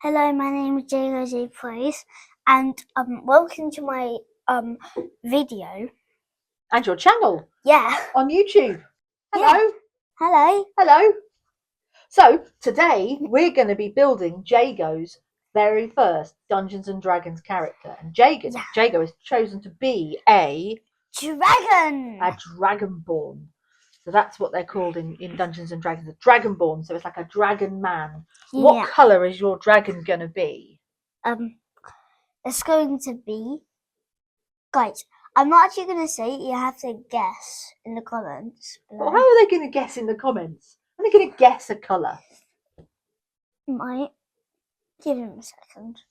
Hello, my name is JagoJ and welcome to my video. And your channel. Yeah. On YouTube. Hello. Yeah. Hello. Hello. So today we're going to be building Jago's very first Dungeons and Dragons character, and Jago is chosen to be a Dragonborn. So that's what they're called in Dungeons and Dragons, a Dragonborn. So it's like a dragon man. Yeah. What colour is your dragon going to be? It's going to be, guys, I'm not actually going to say it. You have to guess in the comments below. Well, how are they going to guess in the comments? Are they going to guess a colour? Might. Give him a second.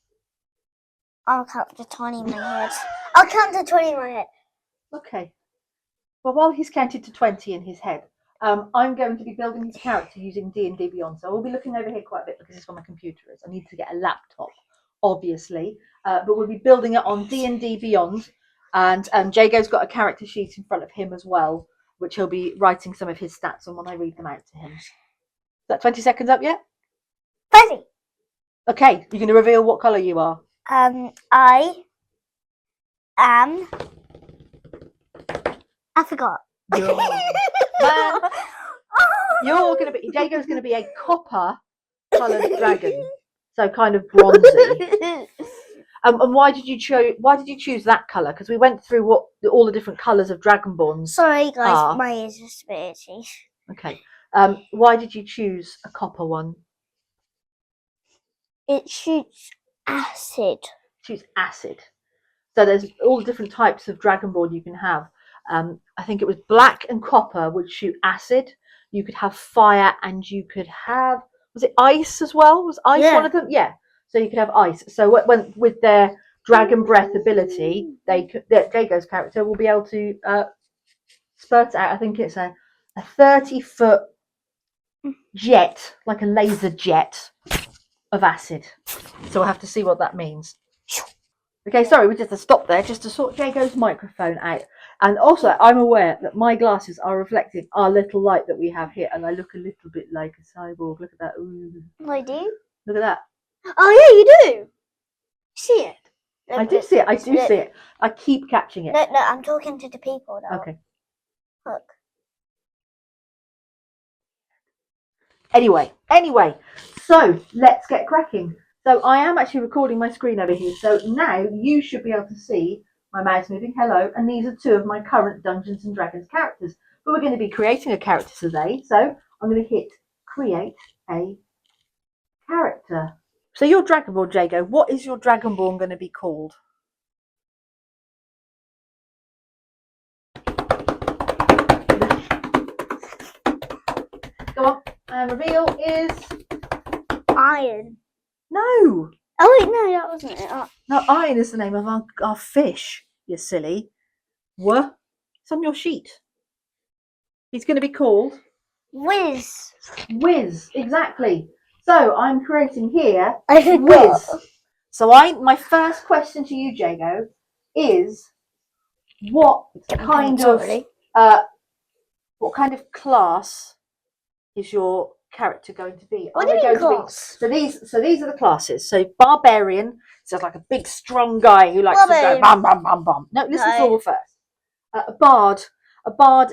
I'll count to 20 in my head. I'll count to 20 in my head. Okay. Well, while he's counted to 20 in his head, I'm going to be building his character using D&D Beyond. So we'll be looking over here quite a bit because it's where my computer is. I need to get a laptop, obviously. But we'll be building it on D&D Beyond. And Jago's got a character sheet in front of him as well, which he'll be writing some of his stats on when I read them out to him. Is that 20 seconds up yet? 20. Okay, you're going to reveal what colour you are. I am... I forgot. Jago's going to be a copper coloured dragon, so kind of bronzy. And why did you choose that colour? Because we went through all the different colours of Dragonborns. Sorry, guys, my ears just a bit itchy. Okay. Why did you choose a copper one? It shoots acid. Shoots acid. So there's all the different types of Dragonborn you can have. I think it was black and copper would shoot acid. You could have fire, and you could have, was it ice as well? Was ice one of them? Yeah. So you could have ice. So when with their dragon breath ability, Jago's character will be able to spurt out. I think it's a 30-foot jet, like a laser jet of acid. So we'll have to see what that means. Okay, sorry, we just have to stop there just to sort Jago's microphone out. And also, I'm aware that my glasses are reflecting our little light that we have here, and I look a little bit like a cyborg. Look at that. Ooh. I do? Look at that. Oh, yeah, you do. See it? I do see it. I do see it. I keep catching it. No, I'm talking to the people, though. Okay. Look. Anyway, so let's get cracking. So I am actually recording my screen over here. So now you should be able to see my mouse moving. Hello. And these are two of my current Dungeons and Dragons characters. But we're going to be creating a character today. So I'm going to hit create a character. So your Dragonborn, Jago, what is your Dragonborn going to be called? Go on. And reveal is Iron. No. Oh wait, no, that wasn't it. No, Iron is the name of our fish, you silly. What? It's on your sheet. He's going to be called Wizz. Wizz, exactly. So I'm creating here Wizz. So my first question to you, Jago, is what kind of class is your character going to be? What do you mean class? So these are the classes. So barbarian, so it's like a big strong guy who likes to go bam bam bam bam. No, listen to all first. A bard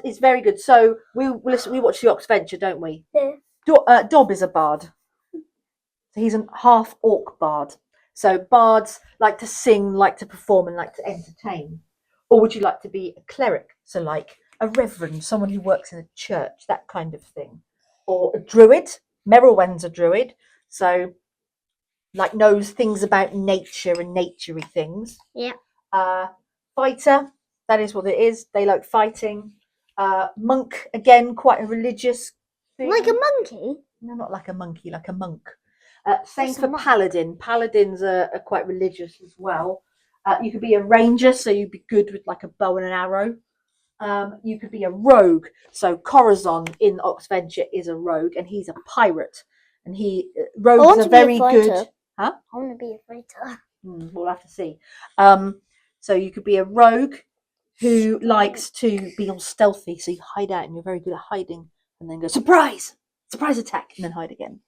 is very good. So we watch the Ox Venture, don't we? Yeah. Dob is a bard. So he's a half orc bard. So bards like to sing, like to perform, and like to entertain. Or would you like to be a cleric? So like a reverend, someone who works in a church, that kind of thing. Or a druid. Merylwen's a druid. So like knows things about nature and naturey things. Yeah. Fighter, that is what it is. They like fighting. Monk, again, quite a religious thing. Like a monkey? No, not like a monkey, like a monk. Same for paladin. Paladins are quite religious as well. You could be a ranger, so you'd be good with like a bow and an arrow. You could be a rogue. So Corazon in Ox Venture is a rogue, and he's a pirate. And rogues are very good. Huh? I want to be a fighter. We'll have to see. So you could be a rogue who likes to be all stealthy, so you hide out, and you're very good at hiding, and then go surprise attack, and then hide again.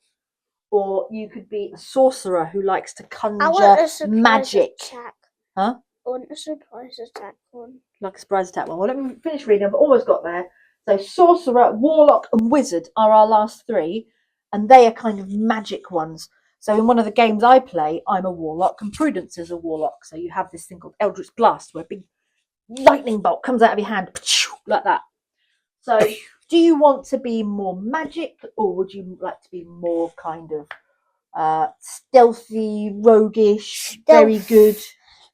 or you could be a sorcerer who likes to I want a conjure surprise magic. attack. Huh? I want a surprise attack one. Like a surprise attack one. Well, let me finish reading. I've almost got there. So sorcerer, warlock, and wizard are our last three, and they are kind of magic ones. So in one of the games I play, I'm a warlock, and Prudence is a warlock. So you have this thing called Eldritch Blast, where a big lightning bolt comes out of your hand, like that. So do you want to be more magic, or would you like to be more kind of stealthy, roguish, very good?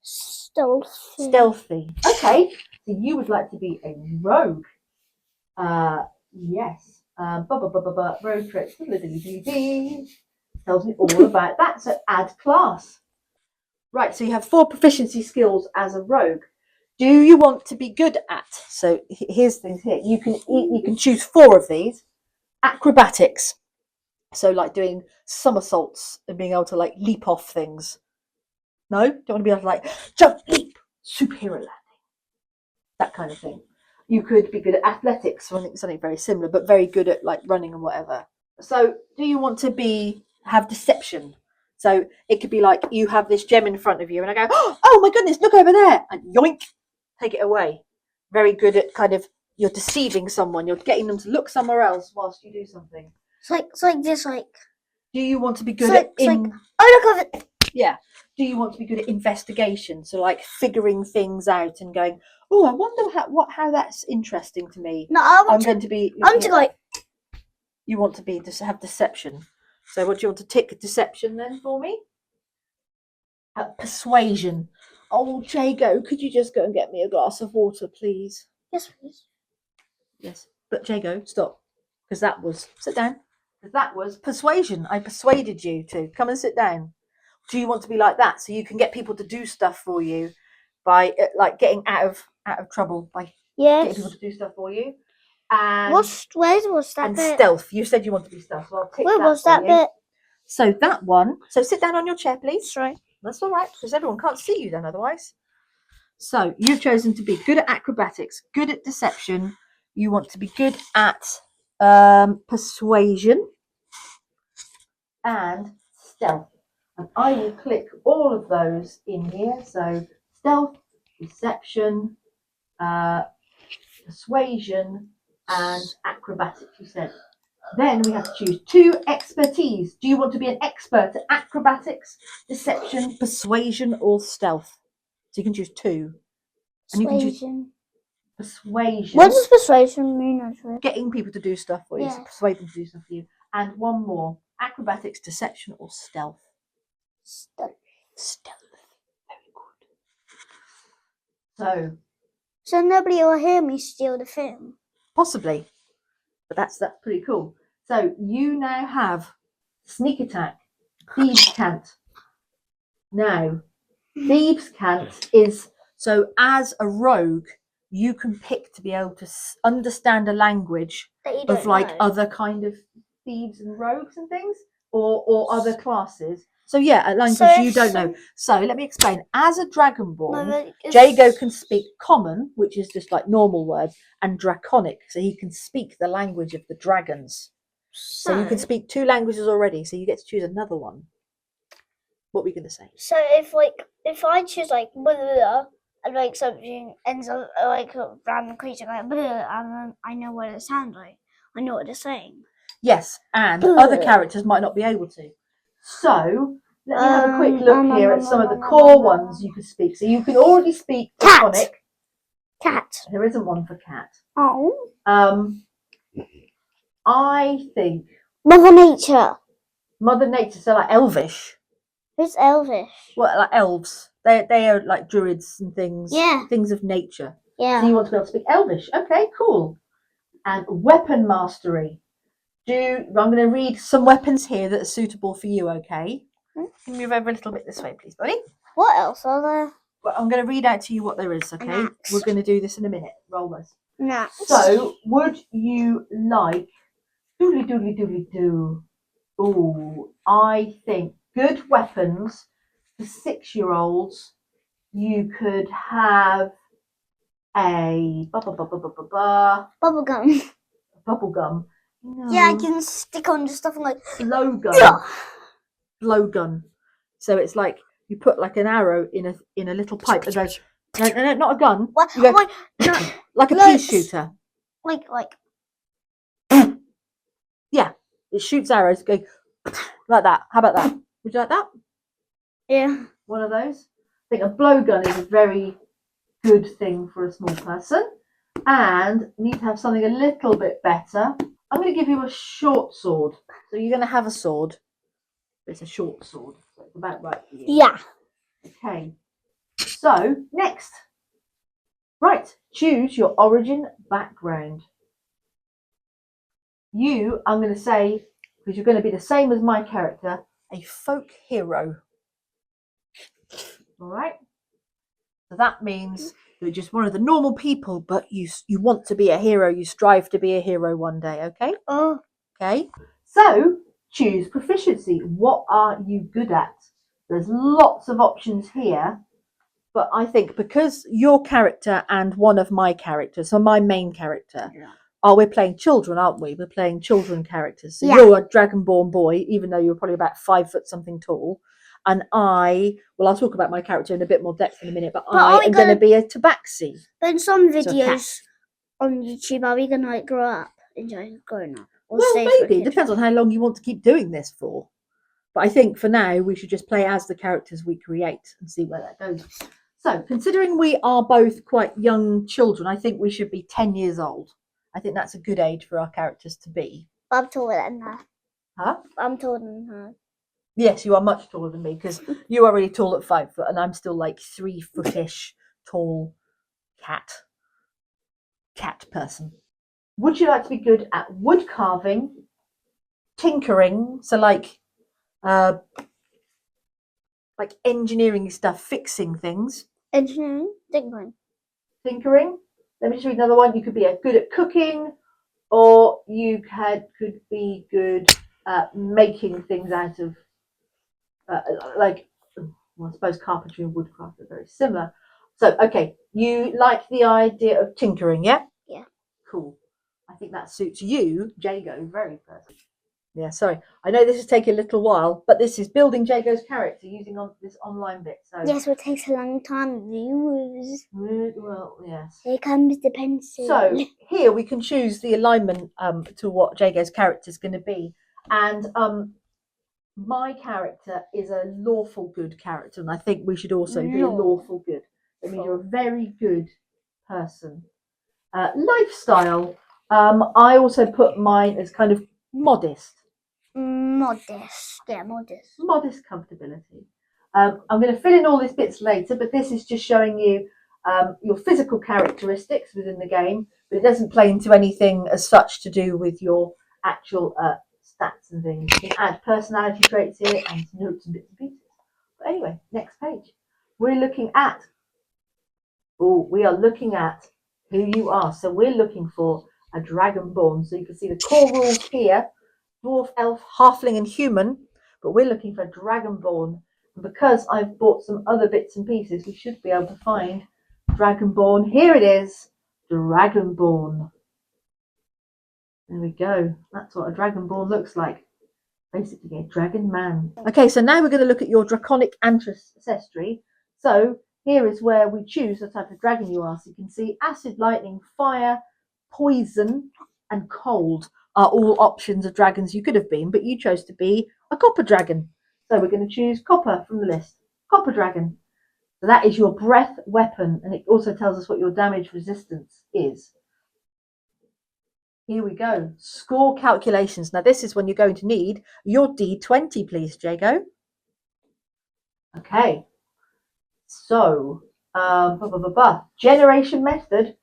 Stealthy. Okay, so you would like to be a rogue. Yes. Rogue tricks. Tells me all about that. So add class. Right, so you have 4 proficiency skills as a rogue. Do you want to be good at? So here's things here. You can choose 4 of these. Acrobatics. So like doing somersaults and being able to like leap off things. No? Don't want to be able to like jump, leap, superhero landing. That kind of thing. You could be good at athletics, something very similar, but very good at like running and whatever. So do you want to have deception? So it could be like you have this gem in front of you and I go, oh my goodness, look over there, and yoink, take it away. Very good at kind of, you're deceiving someone, you're getting them to look somewhere else whilst you do something. It's like this, like. Do you want to be good at oh, look at it. Yeah. Do you want to be good at investigation? So like figuring things out and going, oh, I wonder how that's interesting to me. No, I'm going to be. You want to be have deception. So what do you want to tick deception then for me? Persuasion. Oh, Jago, could you just go and get me a glass of water, please? Yes, please. Yes, but Jago, stop, because that was sit down. Because that was persuasion. I persuaded you to come and sit down. Do you want to be like that, so you can get people to do stuff for you by like getting out of trouble by getting people to do stuff for you? And where was that and bit? Stealth. You said you wanted to be stealth, so I'll take Where that was for that you. bit? So that one. So sit down on your chair, please. That's right. That's all right, because everyone can't see you then otherwise. So you've chosen to be good at acrobatics, good at deception. You want to be good at persuasion and stealth. And I will click all of those in here. So stealth, deception, persuasion, and acrobatics, you said. Then we have to choose 2 expertise. Do you want to be an expert at acrobatics, deception, persuasion, or stealth? So you can choose 2. And you can choose persuasion. What does persuasion mean, actually? Getting people to do stuff for you, so persuade them to do stuff for you. And one more, acrobatics, deception, or stealth? Stealth. Very good. So nobody will hear me steal the film? Possibly. But that's pretty cool. So you now have sneak attack, thieves cant. Now, thieves cant is, so as a rogue, you can pick to be able to understand a language of like other kind of thieves and rogues and things, or other classes. So yeah, a language you don't know. So let me explain. As a Dragonborn, Jago can speak Common, which is just like normal words, and Draconic, so he can speak the language of the dragons. So you can speak 2 languages already, so you get to choose another one. What were you going to say? So if I choose like blah, blah, blah, and like something ends up like a random creature like blah, and I know what it sounds like. I know what they're saying. Yes, and other characters might not be able to. So let me have a quick look here at some of the core ones you can speak. So you can already speak Draconic. Cat. There isn't one for cat. Oh. I think Mother Nature. Mother Nature, so like Elvish. Who's Elvish? Well, like elves. They are like druids and things. Yeah. Things of nature. Yeah. So you want to be able to speak Elvish. Okay, cool. And weapon mastery. I'm going to read some weapons here that are suitable for you, okay? Can you move over a little bit this way, please, buddy? What else are there? Well, I'm going to read out to you what there is, okay? We're going to do this in a minute. Roll this. No. So, would you like... Doodly doodly doodly doo. Ooh, I think good weapons for 6-year-olds. You could have a... Bubblegum. Bubblegum. No. Yeah, I can stick on to stuff and like Blowgun. Blowgun. So it's like you put like an arrow in a little pipe and goes. No, not a gun. What? You go, Oh my, no, like a pea let's- shooter. like Yeah, it shoots arrows going like that. How about that? Would you like that? yeah. One of those. I think a blowgun is a very good thing for a small person, and you need to have something a little bit better. I'm going to give you a short sword. So you're going to have a sword. It's a short sword. So it's about right for you. Yeah. Okay. So next, right, choose your origin background. You, I'm going to say, because you're going to be the same as my character, a folk hero. All right. So that means you're just one of the normal people, but you want to be a hero. You strive to be a hero one day. Okay. Oh. Okay. So choose proficiency. What are you good at? There's lots of options here, but I think because your character and one of my characters, so my main character, we're playing children, aren't we? We're playing children characters. So you're a Dragonborn boy, even though you're probably about 5 foot something tall. And I'll talk about my character in a bit more depth in a minute, but I am going to be a tabaxi. But in some videos on YouTube, are we going to like grow up, enjoy growing up? Well, maybe. It depends on how long you want to keep doing this for. But I think for now, we should just play as the characters we create and see where that goes. So, considering we are both quite young children, I think we should be 10 years old. I think that's a good age for our characters to be. I'm taller than her. Huh? I'm taller than her. Yes, you are much taller than me because you are really tall at 5 foot and I'm still like 3 footish tall cat person. Would you like to be good at wood carving, tinkering, so like engineering stuff, fixing things? Engineering? Tinkering. Let me just read another one. You could be good at cooking, or you could be good at making things out of I suppose carpentry and woodcraft are very similar. So, okay, you like the idea of tinkering, yeah? Yeah. Cool. I think that suits you, Jago, very perfect. Yeah, sorry. I know this is taking a little while, but this is building Jago's character using this online bit. So yes, it takes a long time, viewers. Well, yes. Here comes the pencil. So here we can choose the alignment to what Jago's character is going to be, and my character is a lawful good character, and I think we should also be a lawful good. That means you're a very good person. Lifestyle. I also put mine as kind of modest. Modest. Yeah, modest. Modest comfortability. I'm going to fill in all these bits later, but this is just showing you your physical characteristics within the game, but it doesn't play into anything as such to do with your actual stats and things. You can add personality traits here and notes and bits and pieces. But anyway, next page. We are looking at who you are. So we're looking for a Dragonborn. So you can see the core rules here: dwarf, elf, halfling, and human. But we're looking for a Dragonborn. And because I've bought some other bits and pieces, we should be able to find Dragonborn. Here it is, Dragonborn. There we go. That's what a Dragonborn looks like. Basically a dragon man. Okay, so now we're going to look at your draconic ancestry. So here is where we choose the type of dragon you are. So you can see acid, lightning, fire, poison, and cold are all options of dragons you could have been, but you chose to be a copper dragon. So we're going to choose copper from the list. Copper dragon. So that is your breath weapon, and it also tells us what your damage resistance is. Here we go. Score calculations. Now this is when you're going to need your D20, please, Jago. Okay. So, generation method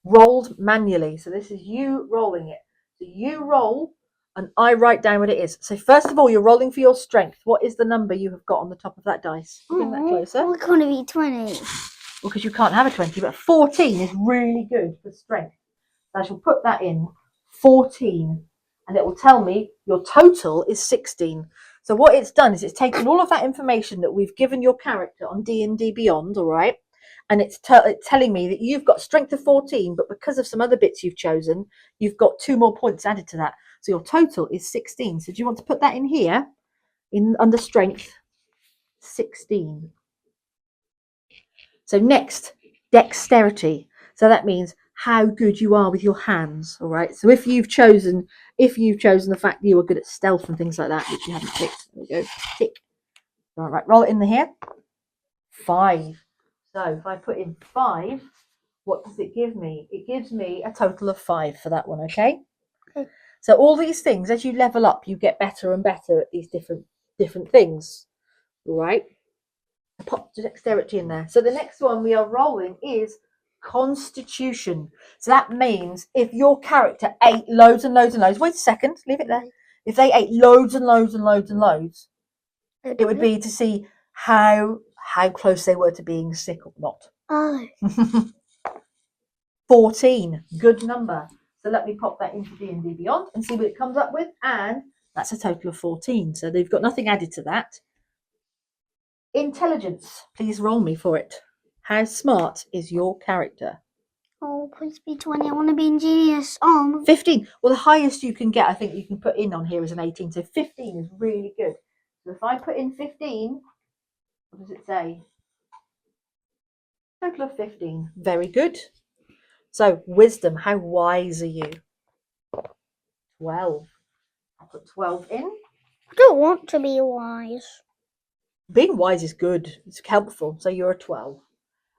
rolled manually. So this is you rolling it. So you roll and I write down what it is. So first of all, you're rolling for your strength. What is the number you have got on the top of that dice? Bring that closer. We're going to be 20. Well, because you can't have a 20, but 14 is really good for strength. So I shall put that in. 14, and it will tell me your total is 16. So what it's done is it's taken all of that information that we've given your character on D&D Beyond, all right, and it's telling me that you've got strength of 14, but because of some other bits you've chosen, you've got 2 more points added to that. So your total is 16. So do you want to put that in here, under strength? 16. So next, dexterity. So that means how good you are with your hands. All right. So if you've chosen the fact that you are good at stealth and things like that, which you haven't ticked, there we go. Tick. All right. Roll it in the here. 5. So if I put in 5, what does it give me? It gives me a total of 5 for that one. Okay. So all these things, as you level up, you get better and better at these different things. All right. Pop dexterity in there. So the next one we are rolling is constitution. So that means if your character ate loads and loads and loads, wait a second, leave it there. If they ate loads and loads and loads and loads, it would be to see how close they were to being sick or not. Oh. 14, good number. So let me pop that into D&D Beyond and see what it comes up with, and that's a total of 14. So they've got nothing added to that. Intelligence, please roll me for it. How smart is your character? Oh, please be 20. I want to be ingenious. 15. Well, the highest you can get, I think you can put in on here is an 18. So 15 is really good. So if I put in 15, what does it say? Total of 15. Very good. So wisdom, how wise are you? 12. I'll put 12 in. I don't want to be wise. Being wise is good. It's helpful. So you're a 12.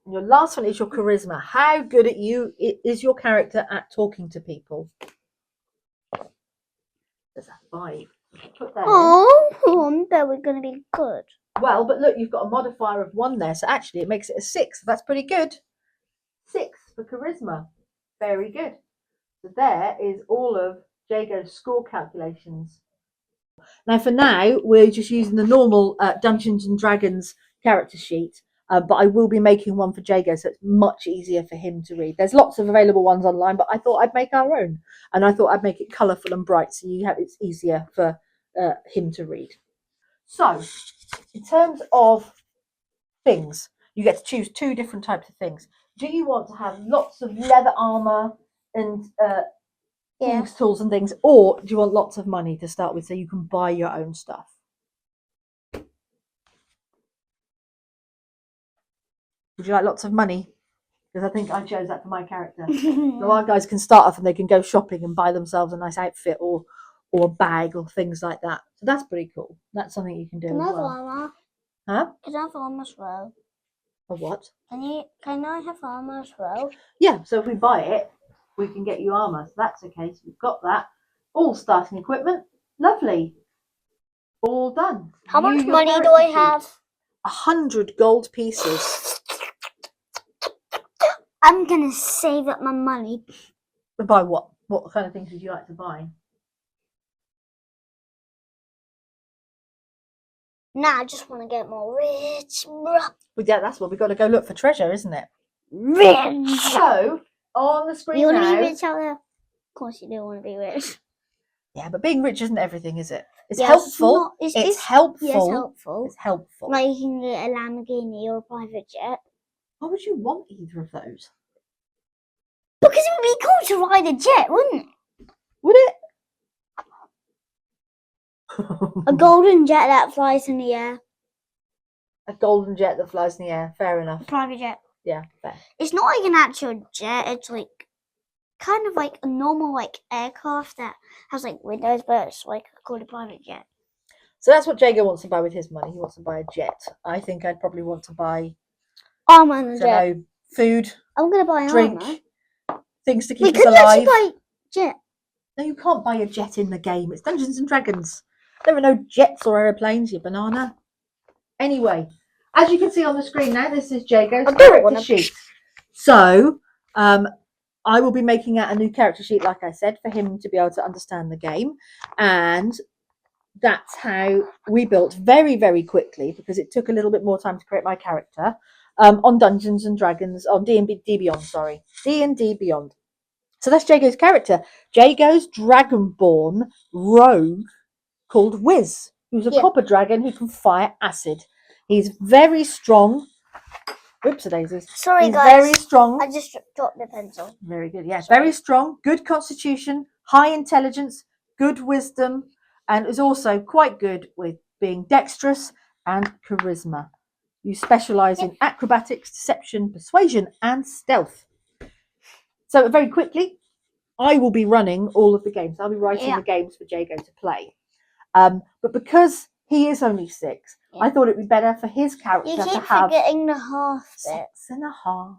And your last one is your charisma. How good is your character at talking to people? There's a 5. Put that in. I bet we're going to be good. Well, but look, you've got a modifier of 1 there. So actually it makes it a 6. That's pretty good. 6 for charisma. Very good. So there is all of Jago's score calculations. Now, for now, we're just using the normal Dungeons and Dragons character sheet, but I will be making one for Jago, so it's much easier for him to read. There's lots of available ones online, but I thought I'd make our own, and I thought I'd make it colourful and bright, so it's easier for him to read. So, in terms of things, you get to choose 2 different types of things. Do you want to have lots of leather armour and thieves' tools and things, or do you want lots of money to start with so you can buy your own stuff? Would you like lots of money? Because I think I chose that for my character. So our guys can start off and they can go shopping and buy themselves a nice outfit or a bag or things like that. So that's pretty cool. That's something you can do as well. Armor? Huh? Can I have armor as well? A what? Can I have armor as well? Yeah, so if we buy it, we can get you armour. So that's okay. So we've got that. All starting equipment. Lovely. All done. How much money do I have? 100 gold pieces. I'm going to save up my money. Buy what? What kind of things would you like to buy? Nah, I just want to get more rich. Well, yeah, that's what we've got to go look for treasure, isn't it? Rich! So, on the screen you now... want to be rich out there? Of course you do want to be rich. Yeah, but being rich isn't everything, is it? It's Yeah, helpful. It's helpful. Yeah, it's helpful. It's helpful. Like you can get a Lamborghini or a private jet. Why would you want either of those? Because it would be cool to ride a jet, wouldn't it? Would it? A golden jet that flies in the air. A golden jet that flies in the air. Fair enough. A private jet. Yeah, fair. It's not like an actual jet. It's like kind of like a normal like aircraft that has like windows, but it's like called a private jet. So that's what Jago wants to buy with his money. He wants to buy a jet. I think I'd probably want to buy Armor and a jet. Food. I'm gonna buy drink, armor. things to keep We us could alive. actually buy jet. No, you can't buy a jet in the game. It's Dungeons and Dragons. There are no jets or aeroplanes, you banana. Anyway, as you can see on the screen now, this is Jago's character sheet. So, I will be making out a new character sheet, like I said, for him to be able to understand the game. And that's how we built very, very quickly, because it took a little bit more time to create my character, on Dungeons and Dragons, on D&D Beyond, sorry. D&D Beyond. So that's Jago's character. Jago's Dragonborn rogue called Wizz, who's a copper dragon who can fire acid. He's very strong. Whoops, daisies. Sorry, He's guys. very strong. I just dropped the pencil. Very good. Yeah, very strong. Good constitution. High intelligence. good wisdom, and is also quite good with being dexterous and charisma. You specialise in acrobatics, deception, persuasion, and stealth. So very quickly, I will be running all of the games. I'll be writing the games for Jago to play. But because he is only 6, I thought it'd be better for his character to have forgetting the half bit. 6.5.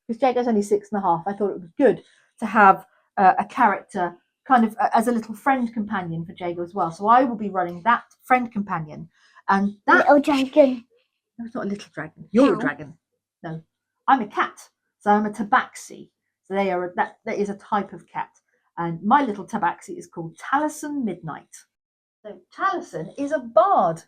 Because Jago's only 6.5, I thought it was good to have a character kind of as a little friend companion for Jago as well. So I will be running that friend companion, and that little dragon. No, it's not a little dragon. You're a dragon. No, I'm a cat. So I'm a tabaxi. So that is a type of cat. And my little tabaxi is called Taliesin Midnight. So Taliesin is a bard.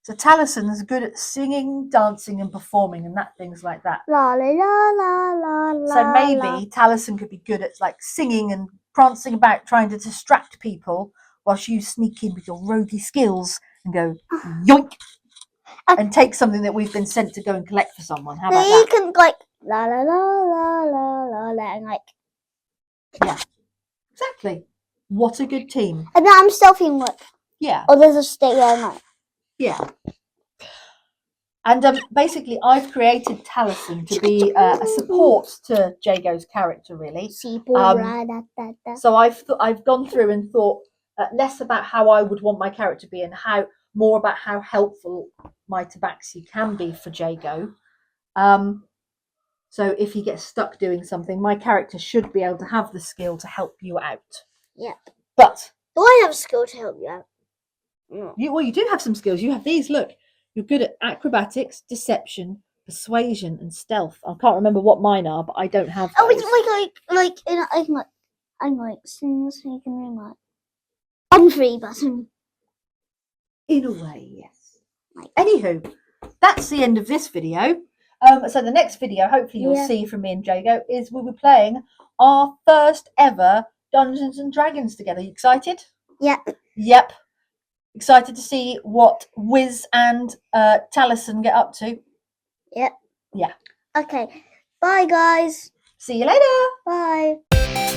So Taliesin is good at singing, dancing, and performing, and things like that. La la la la la la. So maybe Taliesin could be good at like singing and prancing about, trying to distract people, whilst you sneak in with your roguey skills and go yoink. And take something that we've been sent to go and collect for someone. How about that? You can like la la la la la la and like. Yeah, exactly. What a good team. And then I'm stealthing like. Yeah. Oh, there's a stick there, like. Yeah. And basically, I've created Taliesin to be a support to Jago's character, really. So I've gone through and thought less about how I would want my character to be and more about how helpful my tabaxi can be for Jago. So if he gets stuck doing something, my character should be able to have the skill to help you out. Yeah. But do I have a skill to help you out? No. You do have some skills. You have these. Look, you're good at acrobatics, deception, persuasion, and stealth. I can't remember what mine are, but I don't have those. Oh, it's I'm like things you can do like one free button. In a way, yes. Anywho, that's the end of this video. So the next video, hopefully you'll see from me and Jago, is we'll be playing our first ever Dungeons and Dragons together. You excited? Yep. Excited to see what Wizz and Taliesin get up to? Yep. Yeah. Okay. Bye, guys. See you later. Bye.